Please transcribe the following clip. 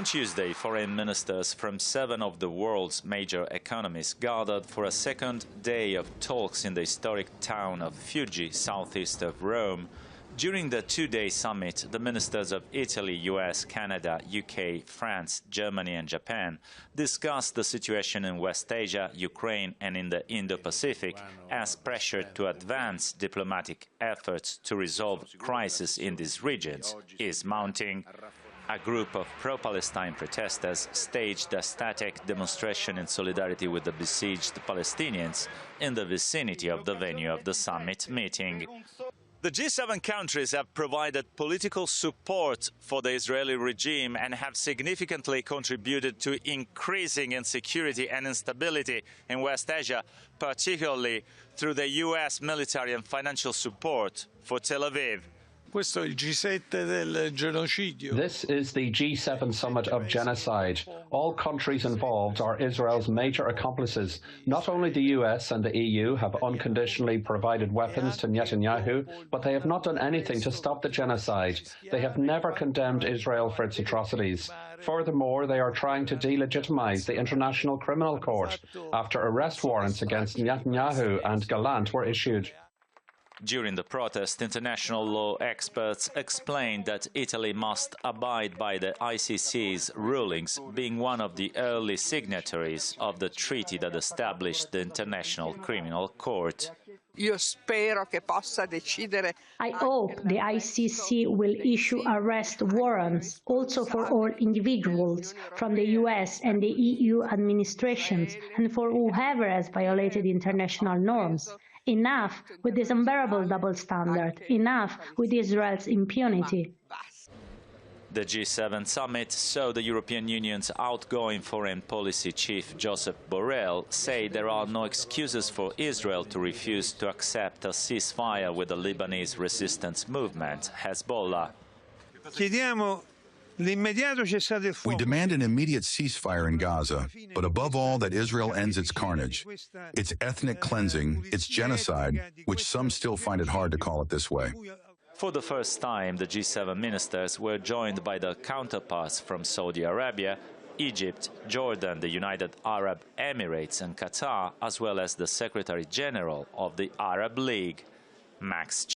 On Tuesday, foreign ministers from 7 of the world's major economies gathered for a second day of talks in the historic town of Fiuggi, southeast of Rome. During the two-day summit, the ministers of Italy, US, Canada, UK, France, Germany and Japan discussed the situation in West Asia, Ukraine and in the Indo-Pacific as pressure to advance diplomatic efforts to resolve crisis in these regions is mounting. A group of pro-Palestine protesters staged a static demonstration in solidarity with the besieged Palestinians in the vicinity of the venue of the summit meeting. The G7 countries have provided political support for the Israeli regime and have significantly contributed to increasing insecurity and instability in West Asia, particularly through the US military and financial support for Tel Aviv. This is the G7 summit of genocide. All countries involved are Israel's major accomplices. Not only the US and the EU have unconditionally provided weapons to Netanyahu, but they have not done anything to stop the genocide. They have never condemned Israel for its atrocities. Furthermore, they are trying to delegitimize the International Criminal Court after arrest warrants against Netanyahu and Gallant were issued. During the protest, international law experts explained that Italy must abide by the ICC's rulings, being one of the early signatories of the treaty that established the International Criminal Court. I hope the ICC will issue arrest warrants also for all individuals from the US and the EU administrations and for whoever has violated international norms. Enough with this unbearable double standard. Enough with Israel's impunity. The G7 summit saw the European Union's outgoing foreign policy chief Josep Borrell say there are no excuses for Israel to refuse to accept a ceasefire with the Lebanese resistance movement, Hezbollah. We demand an immediate ceasefire in Gaza, but above all that Israel ends its carnage, its ethnic cleansing, its genocide, which some still find it hard to call it this way. For the first time, the G7 ministers were joined by their counterparts from Saudi Arabia, Egypt, Jordan, the United Arab Emirates and Qatar, as well as the Secretary General of the Arab League, Max